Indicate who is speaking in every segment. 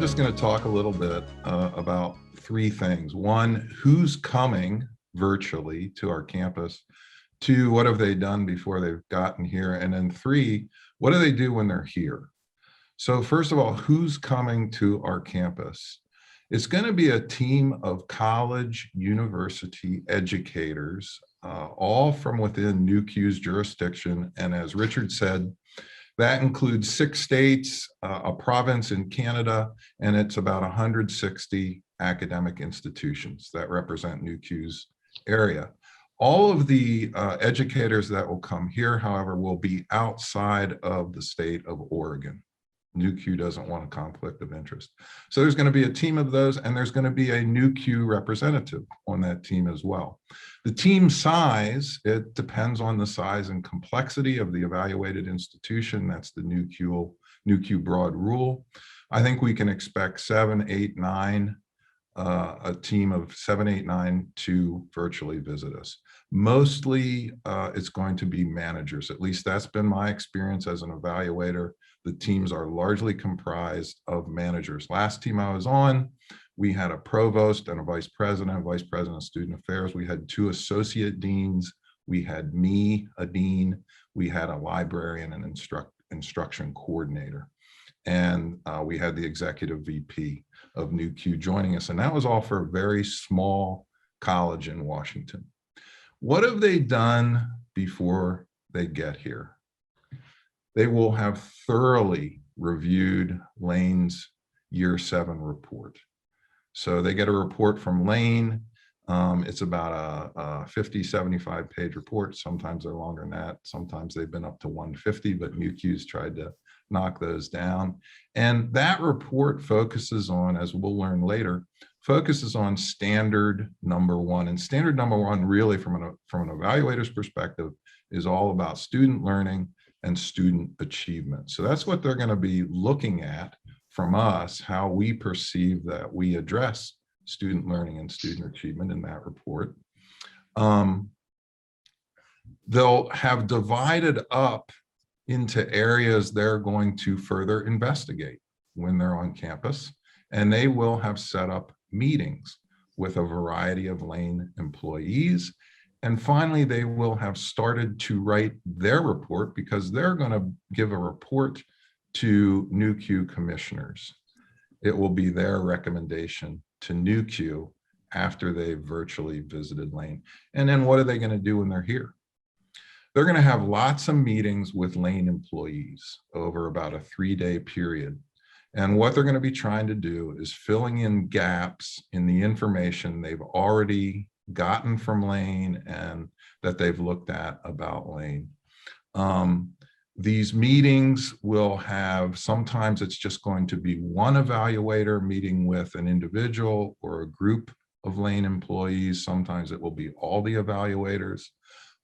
Speaker 1: just going to talk a little bit about three things. One, who's coming virtually to our campus? Two, what have they done before they've gotten here? And then three, what do they do when they're here? So first of all, who's coming to our campus? It's going to be a team of college, university educators, all from within NWCCU's jurisdiction. And as Richard said, that includes 6 states, a province in Canada, and it's about 160 academic institutions that represent NWCCU's area. All of the educators that will come here, however, will be outside of the state of Oregon. NWCCU doesn't want a conflict of interest. So there's going to be a team of those, and there's going to be a NWCCU representative on that team as well. The team size, it depends on the size and complexity of the evaluated institution. That's the NWCCU broad rule. I think we can expect 7, 8, 9, a team of 7, 8, 9 to virtually visit us. Mostly it's going to be managers. At least that's been my experience as an evaluator. The teams are largely comprised of managers. Last team I was on, we had a provost and a vice president of student affairs. We had 2 associate deans. We had me, a dean. We had a librarian and instruction coordinator. And we had the executive VP of NWCCU joining us. And that was all for a very small college in Washington. What have they done before they get here? They will have thoroughly reviewed Lane's Year 7 report. So they get a report from Lane. It's about a 50, 75 page report. Sometimes they're longer than that. Sometimes they've been up to 150, but NWCCU's tried to knock those down. And that report focuses on, as we'll learn later, focuses on standard number 1. And standard number 1 really from an evaluator's perspective is all about student learning and student achievement. So that's what they're going to be looking at from us, how we perceive that we address student learning and student achievement in that report. They'll have divided up into areas they're going to further investigate when they're on campus, and they will have set up meetings with a variety of Lane employees. And finally, they will have started to write their report because they're going to give a report to NWCCU commissioners. It will be their recommendation to NWCCU after they've virtually visited Lane. And then what are they going to do when they're here? They're going to have lots of meetings with Lane employees over about a 3-day period. And what they're going to be trying to do is filling in gaps in the information they've already gotten from Lane and that they've looked at about Lane. These meetings will have, sometimes it's just going to be one evaluator meeting with an individual or a group of Lane employees. Sometimes it will be all the evaluators.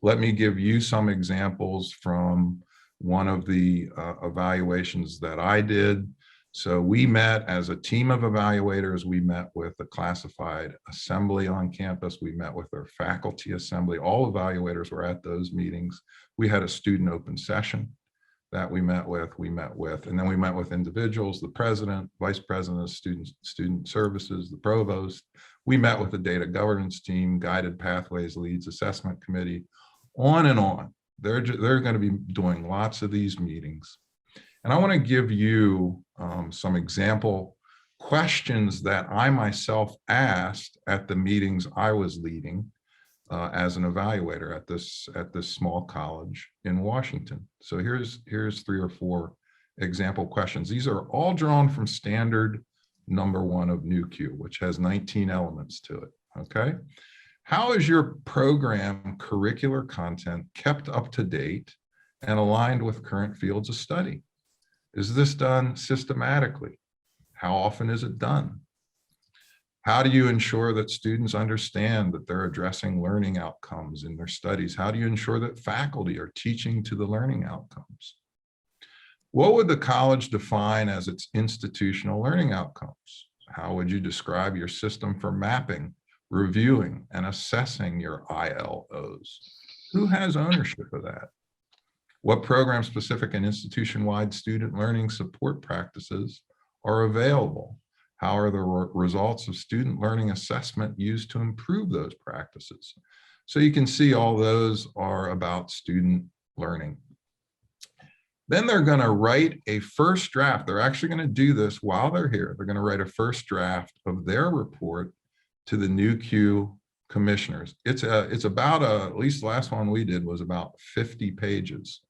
Speaker 1: Let me give you some examples from one of the evaluations that I did. So we met as a team of evaluators. We met with the classified assembly on campus. We met with their faculty assembly. All evaluators were at those meetings. We had a student open session that we met with, and then we met with individuals, the president, vice president of student services, the provost. We met with the data governance team, guided pathways leads, assessment committee, on and on. They're going to be doing lots of these meetings. And I want to give you some example questions that I myself asked at the meetings I was leading as an evaluator at this small college in Washington. So here's 3 or 4 example questions. These are all drawn from standard number 1 of NWCCU, which has 19 elements to it. Okay. How is your program curricular content kept up to date and aligned with current fields of study? Is this done systematically? How often is it done? How do you ensure that students understand that they're addressing learning outcomes in their studies? How do you ensure that faculty are teaching to the learning outcomes? What would the college define as its institutional learning outcomes? How would you describe your system for mapping, reviewing, and assessing your ILOs? Who has ownership of that? What program-specific and institution-wide student learning support practices are available? How are the results of student learning assessment used to improve those practices? So you can see all those are about student learning. Then they're going to write a first draft. They're actually going to do this while they're here. They're going to write a first draft of their report to the NWCCU commissioners. It's about at least the last one we did was about 50 pages.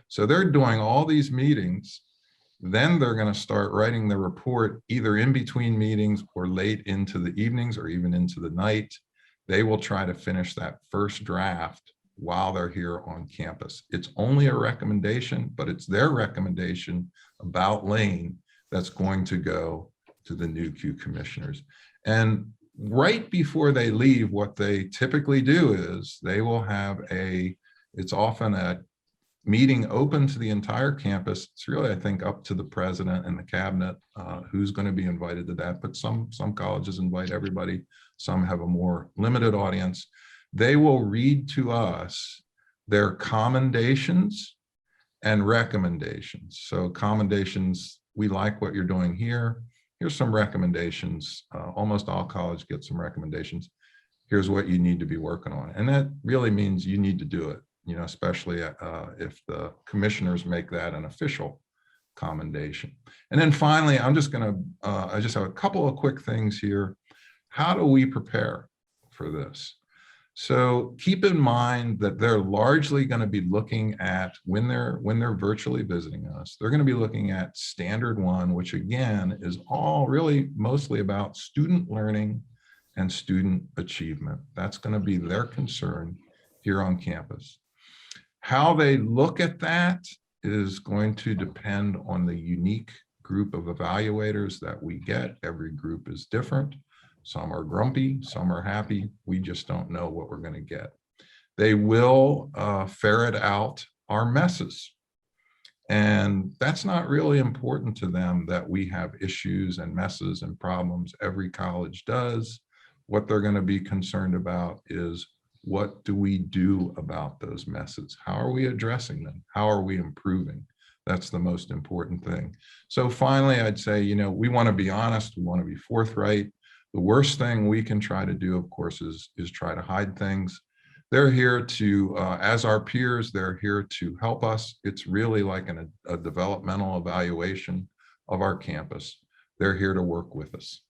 Speaker 1: So they're doing all these meetings. Then they're going to start writing the report either in between meetings or late into the evenings or even into the night. They will try to finish that first draft while they're here on campus. It's only a recommendation, but it's their recommendation about Lane that's going to go to the NWCCU commissioners. And right before they leave, what they typically do is they will have it's often a meeting open to the entire campus. It's really, I think, up to the president and the cabinet who's going to be invited to that, but some colleges invite everybody. Some have a more limited audience. They will read to us their commendations and recommendations. So commendations, we like what you're doing here. Here's some recommendations. Almost all colleges get some recommendations. Here's what you need to be working on. And that really means you need to do it, you know, especially if the commissioners make that an official commendation. And then finally, I just have a couple of quick things here. How do we prepare for this? So keep in mind that they're largely going to be looking at, when they're virtually visiting us, they're going to be looking at standard 1, which again is all really mostly about student learning and student achievement. That's going to be their concern here on campus. How they look at that is going to depend on the unique group of evaluators that we get. Every group is different. Some are grumpy, some are happy. We just don't know what we're going to get. They will ferret out our messes. And that's not really important to them, that we have issues and messes and problems. Every college does. What they're going to be concerned about is, what do we do about those messes? How are we addressing them? How are we improving? That's the most important thing. So finally, I'd say, you know, we want to be honest. We want to be forthright. The worst thing we can try to do, of course, is try to hide things. They're here to, as our peers, they're here to help us. It's really like a developmental evaluation of our campus. They're here to work with us.